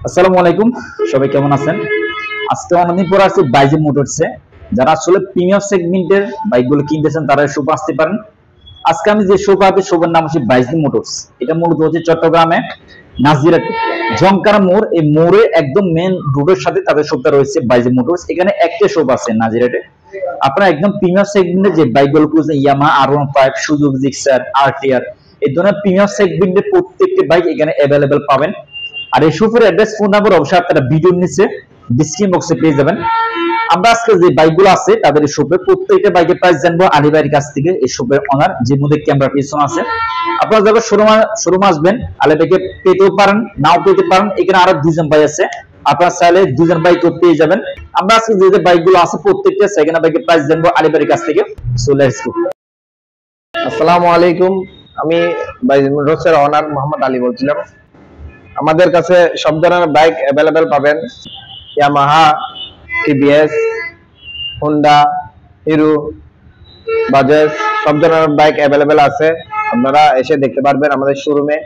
আসসালামু আলাইকুম, সবাই কেমন আছেন? আজকে অনেকদিন পর আসছি বাইজি মোটরসে। যারা আসলে প্রিমিয়াম সেগমেন্টের বাইকগুলো কিনতেছেন তারা শোপ আসতে পারেন। আজকে আমি যে শোপ আছে, শোপের নাম হচ্ছে বাইজি মোটরস। এটা মূলত হচ্ছে চট্টগ্রামে নাজিরাতে জংকার মোড়, এই মোড়ে একদম মেন রোডের সাথে তাদের শোপটা রয়েছে বাইজি মোটরস। এখানে একটা শোপ আছে নাজিরাতে। আপনারা একদম প্রিমিয়াম সেগমেন্টের যে বাইকগুলো খুঁজছেন, Yamaha R15, Suzuki Gixxer, RTR, এই ধরনের প্রিমিয়াম সেগমেন্টের প্রত্যেকটি বাইক এখানে অ্যাভেলেবেল পাবেন। আর এই শপের অ্যাড্রেস, ফোন নাম্বার অবশ্যই আপনারা ভিডিওর নিচে ডিসক্রিপশন বক্সে পেয়ে যাবেন। আমরা আজকে যে বাইকগুলো আছে তাদের এই শপে প্রত্যেকটা বাইকের প্রাইস জানবো আলী ভাইয়ের কাছ থেকে। এই শপের অনার যে মধ্যে ক্যামেরা পিছন আছে, আপনারা যখন শোরুম আসবেন আলী ভাইকে পেতেও পারেন, নাও পেতে পারেন। এখানে আরো দুজন ভাই আছে, আপনারা চাইলে দুজন বাইকও পেয়ে যাবেন। আমরা আজকে যে বাইকগুলো আছে প্রত্যেকটা সেকেন্ড বাইকের প্রাইস জানবো আলী ভাইয়ের কাছ থেকে। So let's go. আসসালামু আলাইকুম, আমি বাইজি মোটরসের অনার মোহাম্মদ আলী বলছিলাম। আমাদের কাছে সব ধরনের বাইক অ্যাভেলেবেল পাবেন। Yamaha, TVS, Honda, hero, Bajaj, সব ধরনের বাইক অ্যাভেলেবেল আছে। আপনারা এসে দেখতে পারবেন আমাদের শোরুমে।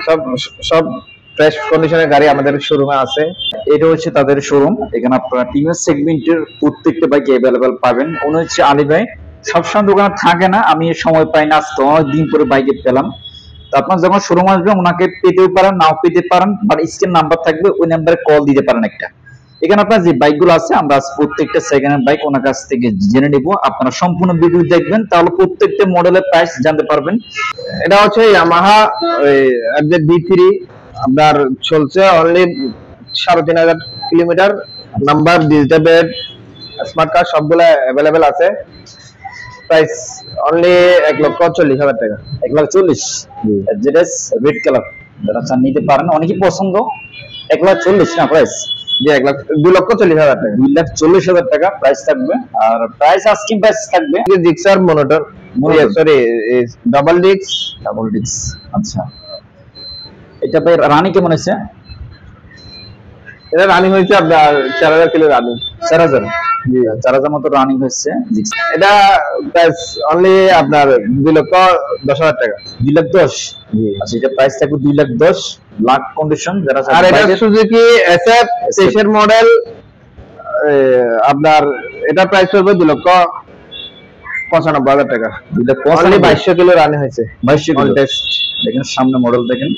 সব সব ফ্রেশ কন্ডিশনের গাড়ি আমাদের শোরুমে আছে। এটা হচ্ছে তাদের শোরুম। এখানে আপনারা প্রিমিয়াম সেগমেন্টের প্রত্যেকটা বাইক অ্যাভেলেবেল পাবেন। উনি হচ্ছে আলী ভাই, সবসময় দোকানে থাকে না, আমি সময় পাই না, আজকে অনেকদিন পরে বাইকে পেলাম। তো আপনার যখন শোরুম আসবেন ওনাকে পেতেও পারেন, নাও পেতে পারেন, বাট স্ক্রিন নাম্বার থাকবে, ওই নাম্বারে কল দিতে পারেন একটা। এখানে আপনার যে বাইকগুলো আছে আমরা প্রত্যেকটা সেকেন্ড হ্যান্ড বাইক ওনার কাছ থেকে জেনে নেব। আপনারা সম্পূর্ণ ভিডিও দেখবেন, তাহলে প্রত্যেকটা মডেলের প্রাইস জানতে পারবেন। এটা হচ্ছে ইয়ামাহা B3, আপনার চলছে only 3,500 kilometre. Number, digital plate, smart card সবগুলো অ্যাভেলেবেল আছে। প্রাইস অনলি 1,40,000 টাকা। 1,40,000, যেটা রেড কালার, যারা চান নিতে পারেন, অনেকই পছন্দ। 1,40,000 না প্রাইস? জি, 2,40,000 টাকা। 2,40,000 টাকা প্রাইস থাকবে। আর প্রাইস আস্কিং প্রাইস থাকবে। Gixxer motor, sorry, double disc. আচ্ছা, এটা ভাই রানি কেমন আছে? এটা রানিং হয়েছে আপনার 4,000 কিলো রানিং। 4,000? জি, 4,000 মতো রানিং হচ্ছে। এটা প্রাইস অনলি আপনার 2,10,000 টাকা। 2,10,000? জি। আচ্ছা, এটা প্রাইস থাকবে 2,10,000, লাখ কন্ডিশন। যারা আর এটা সুজুকি SF 23 এর মডেল, আপনার এটা প্রাইস পড়বে 2,95,000 টাকা। 2,22,000 কিলো রানিং হয়েছে। 22,000 কিলো টেস্ট। দেখেন সামনে মডেল দেখেন,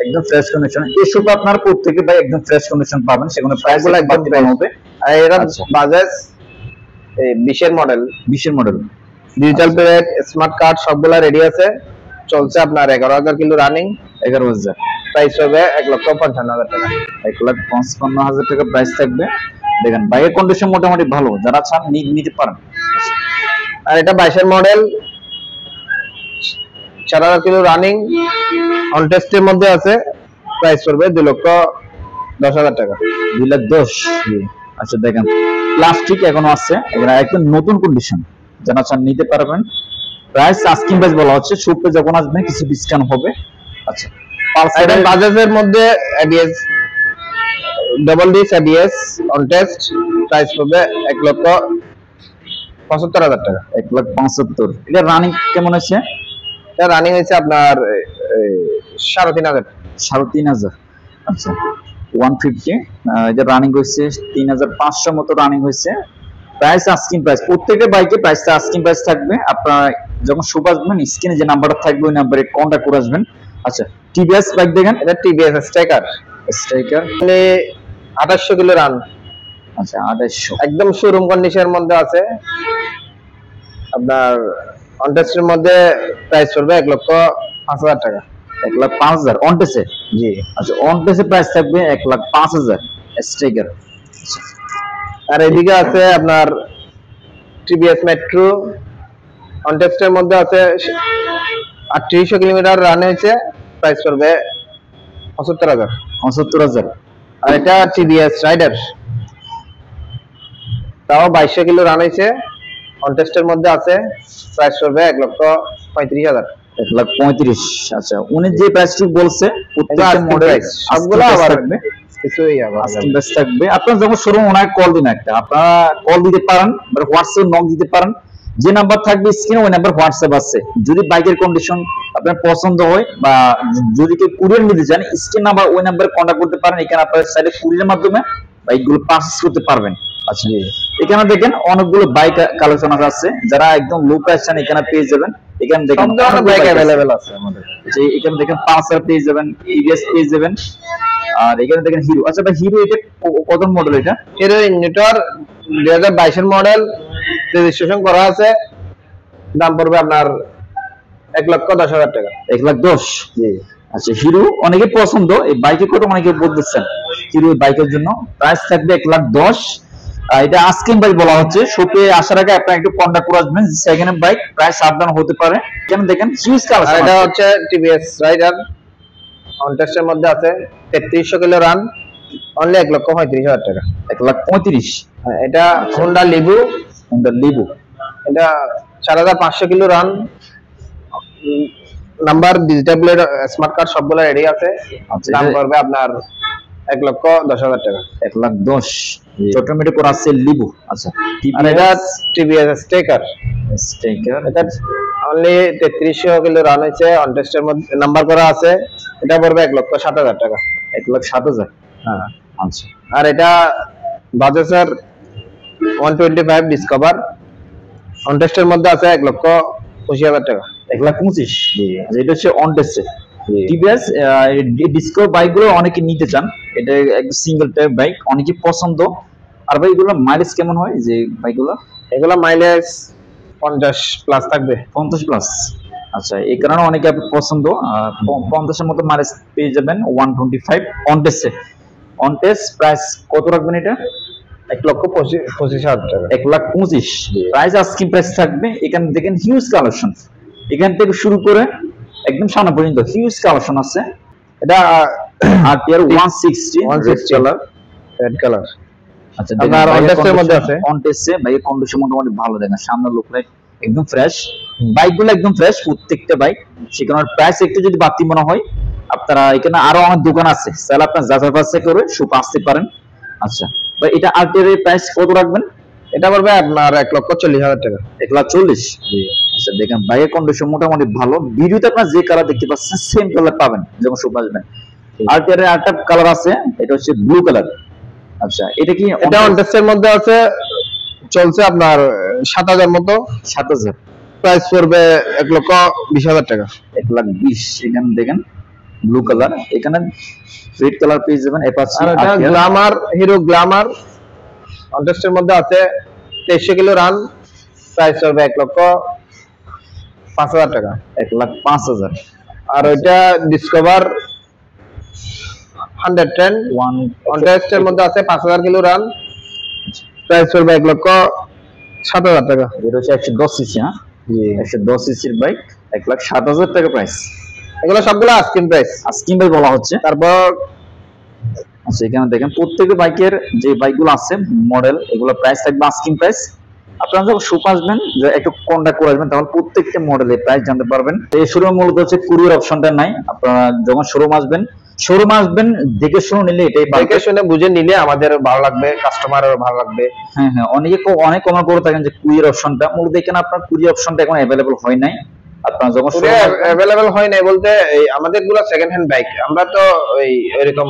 একদম ফ্রেশ কন্ডিশন। এসব আপনার প্রত্যেকে ভাই একদম ফ্রেশ কন্ডিশন পাবেন, সেখানে প্রাইসগুলো একদম কম হবে। আর এটা বাজাজ 20 এর মডেল। 20 এর model, digital plate, smart card সবগুলা রেডি আছে। চলছে আপনার 11,000 কিলো রানিং। 11,000 প্রাইস হবে 1,55,000 টাকা। 1,55,000 টাকা প্রাইস থাকবে। দেখেন বাইকের কন্ডিশন মোটামুটি ভালো, যারা চান নিতে পারেন। আর এটা 22 এর মডেল, 4,000 কিলো রানিং, অন টেস্টের মধ্যে আছে। প্রাইস পড়বে 2,10,000 টাকা। 2,10,000? আচ্ছা, দেখেন প্লাস্টিক এখনো আছে, এগুলা একদম নতুন কন্ডিশন, যারা চান নিতে পারবেন। প্রাইস আস্কিং প্রাইস বলা হচ্ছে, শপে যখন আসবেন কিছু ডিসকাউন্ট হবে। আচ্ছা, পালসার বাজাজের মধ্যে ABS, double disc ABS on test, price পড়বে 1,75,000 টাকা। 1,75,000। এটা রানিং কেমন আছে? এটা রানিং হয়েছে আপনার 3,500। 3,500? আচ্ছা, 150। এটা রানিং হয়েছে 3,500 মতো রানিং হয়েছে। প্রাইস আস্কিং প্রাইস, প্রত্যেকটা বাইকে প্রাইসটা আস্কিং প্রাইস থাকবে। আপনারা যখন শপ আসবেন স্ক্রিনে যে নাম্বারটা থাকবে ওই নাম্বারে কন্টাক্ট করে আসবেন। আচ্ছা, টিভিএস বাইক দেখেন, এটা টিভিএস স্ট্রাইকার। মানে 2,800 কিলো রান। আচ্ছা, 2,800, একদম শোরুম কন্ডিশনের মধ্যে আছে। আপনার অন টেস্টের মধ্যে প্রাইস পড়বে 1,05,000 টাকা। 1,05,000 অন টেস্টে? জি। আচ্ছা, অন টেস্টে প্রাইস থাকবে 1,05,000 স্ট্রাইকার। আর এদিকে আছে আপনার টিভিএস মেট্রো, অন টেস্টের মধ্যে আছে 3,800 কিলোমিটার রান হয়েছে। প্রাইস পড়বে 75,000। 75,000? আর এটা টিভিএস রাইডার, তাও 2,200 কিলো রান হয়েছে, অন টেস্টের মধ্যে আছে। প্রাইস পড়বে 1,35,000। 1,35,000। আচ্ছা, উনি যে প্রাইসটি বলছে প্রত্যেকটা মডেল সবগুলো আবার থাকবে। আপনার যখন শোরুম ওনাকে কল দিন একটা, আপনারা কল দিতে পারেন, হোয়াটসঅ্যাপ নক দিতে পারেন। যে নাম্বার থাকবে স্ক্রিনে ওই নাম্বার হোয়াটসঅ্যাপ আছে। যদি বাইকের কন্ডিশন আপনার পছন্দ হয় বা যদি কেউ কুরিয়ার নিতে চান স্ক্রিন নাম্বার ওই নাম্বারে কন্ট্যাক্ট করতে পারেন। এখানে আপনারা চাইলে কুরিয়ারের মাধ্যমে বাইকগুলো পারচেজ করতে পারবেন। আচ্ছা, এখানে দেখেন অনেকগুলো বাইক কালেকশন আছে, যারা একদম লো প্রাইস চান এখানে পেয়ে যাবেন। এখানে দেখেন সব ধরনের বাইক अवेलेबल আছে আমাদের। এখানে দেখেন পালসার পেয়ে যাবেন, টিভিএস পেয়ে যাবেন, আর এখানে দেখেন হিরো। আচ্ছা ভাই, হিরো এটা কত মডেল? এটা হিরো ইগনিটর 2022 এর মডেল, রেজিস্ট্রেশন করা আছে। দাম পড়বে আপনার 1,10,000 টাকা। 1,10,000। জি। আচ্ছা, হিরো অনেকে পছন্দ, এই বাইকে কত অনেকে বলতেছেন হিরো বাইকের জন্য প্রাইস থাকবে 1,10,000। এটা আস্কিং প্রাইস বলা হচ্ছে। শপে আসার আগে আপনারা একটু কন্টাক্ট করে আসবেন। Second hand bike price up down হতে পারে। এখানে দেখেন হিউজ কালেকশন। এটা হচ্ছে টিভিএস রাইডার, অন টেস্টের মধ্যে আছে, 3300 কিলো রান, অনলি 1,35,000 টাকা। 1,35,000। এটা হোন্ডা লিবু, এটা 4,500 kilo run, number, digital plate, smart card সবগুলো রেডি আছে। দাম পড়বে আপনার 1,10,000 টাকা। 1,10,000 অটোমেটিক করা আছে লিবু। আচ্ছা, আর এটা টিভিএস স্টেকার, এটা অনলি 3300 কিলো রান হয়েছে, অন টেস্টের মধ্যে নাম্বার করা আছে। এটা পড়বে 1,07,000 টাকা। 1,07,000। হ্যাঁ। আচ্ছা, আর এটা বাজাজের 125 ডিসকভার, অন টেস্টের মধ্যে আছে 1,25,000 টাকা। 1,25,000। এটা হচ্ছে অন টেস্টে। টিভিএস ডিসকো বাইকগুলো অনেকে নিতে চান, এটা একদম সিঙ্গেল টাইপ বাইক, অনেকে পছন্দ। আর ভাই এগুলো মাইলেজ কেমন হয় যে বাইকগুলো? এগুলো মাইলেজ 50 প্লাস থাকবে। 50 প্লাস। আচ্ছা, এই কারণে অনেকে পছন্দ। 50-এর মতো মাইলেজ পেয়ে যাবেন। 125 অন টেস্টে। অন টেস্ট প্রাইস কত রাখবেন এটা? 1,25,000 টাকা। 1,25,000 প্রাইস আস্কিং প্রাইস থাকবে। এখানে দেখেন হিউজ কালেকশন, এখান থেকে শুরু করে একদম সামনে পর্যন্ত হিউজ কালেকশন আছে। এটা RTR 160 কালার, রেড কালার। আচ্ছা, আপনার অন টেস্টের মধ্যে আছে। অন টেস্টে বাইকের কন্ডিশন মোটামুটি ভালো। দেখেন সামনে লুক লাইট একদম ফ্রেশ, বাইকগুলো একদম ফ্রেশ প্রত্যেকটা বাইক। সেখানে প্রাইস একটু যদি বাড়তি মনে হয়, আপনারা এখানে আরো অনেক দোকান আছে, তাহলে আপনার যাচাই বাছাই করে শুপ আসতে পারেন। আচ্ছা ভাই, এটা RTR এর প্রাইস কত রাখবেন? এটা পড়বে আপনার 1,40,000 টাকা। 1,40,000। আচ্ছা, দেখেন বাইকের কন্ডিশন মোটামুটি ভালো। ভিডিওতে আপনার যে কালার দেখতে পাচ্ছেন সেম কালার পাবেন যখন শুপ আসবেন। RTR এর আরেকটা কালার আছে, এটা হচ্ছে ব্লু কালার। আচ্ছা, এটা কি? এটা অন টেস্টের মধ্যে আছে, চলছে আপনার 7,000 মতো। 7,000। প্রাইস পড়বে 1,20,000 টাকা। 1,20,000। এখানে দেখেন ব্লু কালার, এখানে রেড কালার পেয়ে যাবেন। আর এটা গ্ল্যামার, হিরো গ্ল্যামার, অন টেস্টের মধ্যে আছে, 2300 কিলো রান, প্রাইস পড়বে 1,05,000 টাকা। 1,05,000। আর ওইটা ডিসকভার 110 অন টেস্টের মধ্যে আছে, 5,000 কিলো রান, প্রাইস পড়বে 1,07,000 টাকা। এটা হচ্ছে 110 সিসি। হ্যাঁ, 110 সিসির বাইক, 1,07,000 টাকা প্রাইস। এগুলো সবগুলো আস্কিং প্রাইস, আস্কিং প্রাইস বলা হচ্ছে। তারপর আচ্ছা, এখানে দেখেন প্রত্যেকটা বাইকের যে বাইকগুলো আছে মডেল, এগুলো প্রাইস থাকবে আস্কিং প্রাইস। আপনারা যখন শপ আসবেন একটু কন্টাক্ট করে আসবেন, তাহলে প্রত্যেকটা মডেলের প্রাইস জানতে পারবেন। এই শোরুম মূলত হচ্ছে কুরিয়ার অপশনটা নাই। আপনারা যখন শোরুম আসবেন দেখে শুনে নিলে, এটাই দেখে শুনে বুঝে নিলে আমাদের ভালো লাগবে, কাস্টমারেরও ভালো লাগবে। হ্যাঁ, অনেকে অনেক কমেন্ট করে থাকেন যে কুরিয়ার অপশনটা, মূলত এখানে আপনার কুরিয়ার অপশনটা এখন অ্যাভেলেবল হয় নাই। আপনারা যখন অ্যাভেলেবল হয় নাই বলতে, এই আমাদের গুলো সেকেন্ড হ্যান্ড বাইক, আমরা তো এরকম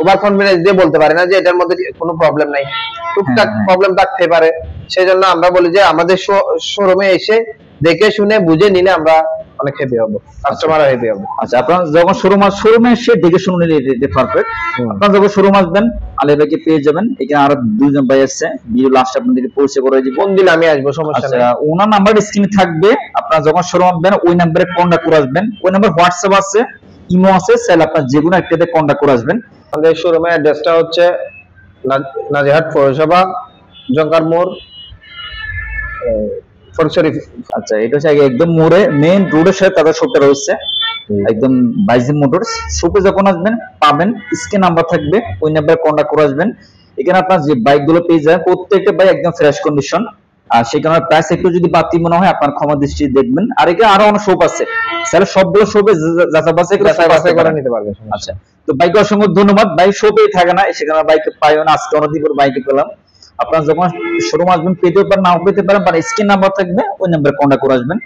ওভার কনফিডেন্স দিয়ে বলতে পারি না যে এটার মধ্যে কোনো প্রবলেম নাই, টুকটাক প্রবলেম থাকতে পারে। সেই জন্য আমরা বলি যে আমাদের শোরুমে এসে দেখে শুনে বুঝে নিলে আমরা অনেক হ্যাপি হবো, কাস্টমারও হ্যাপি হবে। আচ্ছা, আপনারা যখন শোরুমে এসে দেখে শুনে নিলে এটা পারফেক্ট। আপনারা যখন শোরুম আসবেন আলী ভাইকে পেয়ে যাবেন। এখানে আরো দুইজন ভাই আসছে, ভিডিও লাস্ট আপনাদেরকে পরিচয় করে দিব। কোন দিন আমি আসবো, সমস্যা নেই। ওনার নাম্বার স্ক্রিনে থাকবে, আপনারা যখন শোরুম আসবেন ওই নাম্বারে কন্টাক্ট করে আসবেন। ওই নাম্বার হোয়াটসঅ্যাপ আছে, ইমো আছে, চাইলে আপনার যে কোনো একটাতে কন্টাক্ট করে আসবেন। আমাদের শোরুমের অ্যাড্রেসটা হচ্ছে নাজিরহাট পৌরসভা, জঙ্কার মোড়, ফরশরীফ। আচ্ছা, এটা হচ্ছে একদম মোড়ে মেইন রোডের সাথে তাদের শপটা রয়েছে, একদম বাইজিম মোটরস। শপে যখন আসবেন পাবেন, স্ক্রিন নাম্বার থাকবে, ওই নাম্বারে কন্টাক্ট করে আসবেন। এখানে আপনার যে বাইকগুলো পেয়ে যাবেন প্রত্যেকটা বাইক একদম ফ্রেশ কন্ডিশন। আর সেখানে প্রাইস একটু যদি বাড়তি মনে হয় আপনার ক্ষমা দৃষ্টি দেখবেন। আর এখানে আরো অনেক শপ আছে, স্যার সবগুলো শপে যাচাই করে নিতে পারবেন। আচ্ছা, তো বাইকে অসংখ্য ধন্যবাদ। বাইক শপে থাকে না, সেখানে বাইকে পাইও না, আজকে অনেকদিন পর বাইকে পেলাম। আপনারা যখন শোরুম আসবেন পেতেও পারেন, নাও পেতে পারেন, বা স্ক্রিন নাম্বার থাকবে ওই নাম্বারে কন্ট্যাক্ট করে আসবেন।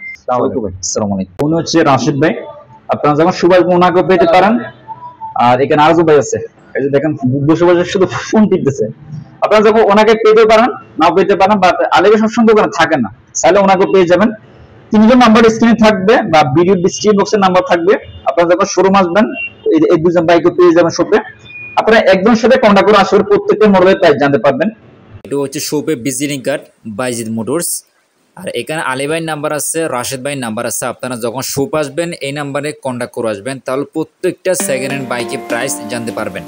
আসসালামু আলাইকুম। উনি হচ্ছে রাশিদ ভাই, আপনারা যখন সুভাষ ওনাকেও পেতে পারেন। আর এখানে আরজু ভাই আছে, এই যে দেখেন বসে বসে শুধু ফোন টিপতেছে। আপনারা যখন ওনাকে পেতে পারেন, নাও পেতে পারেন, বা আলিবের সব সুন্দর করে থাকে না, চাইলে ওনাকে পেয়ে যাবেন। তিনজন নাম্বার স্ক্রিনে থাকবে বা ভিডিও ডিসক্রিপশন বক্সের নাম্বার থাকবে। আপনারা যখন শোরুম আসবেন এই দুজন বাইকও পেয়ে যাবেন শপে। আপনারা একজনের সাথে কন্ট্যাক্ট করে আসলে প্রত্যেকটা মডেলের প্রাইস জানতে পারবেন। এটা হচ্ছে শপে ভিজিটিং কার্ড বাইজিদ মোটরস। আর এখানে আলী ভাইয়ের নাম্বার আছে, রাশেদ ভাইয়ের নাম্বার আছে। আপনারা যখন শপ আসবেন এই নাম্বারে কন্ট্যাক্ট করে আসবেন, তাহলে প্রত্যেকটা সেকেন্ড হ্যান্ড বাইকের প্রাইস জানতে পারবেন।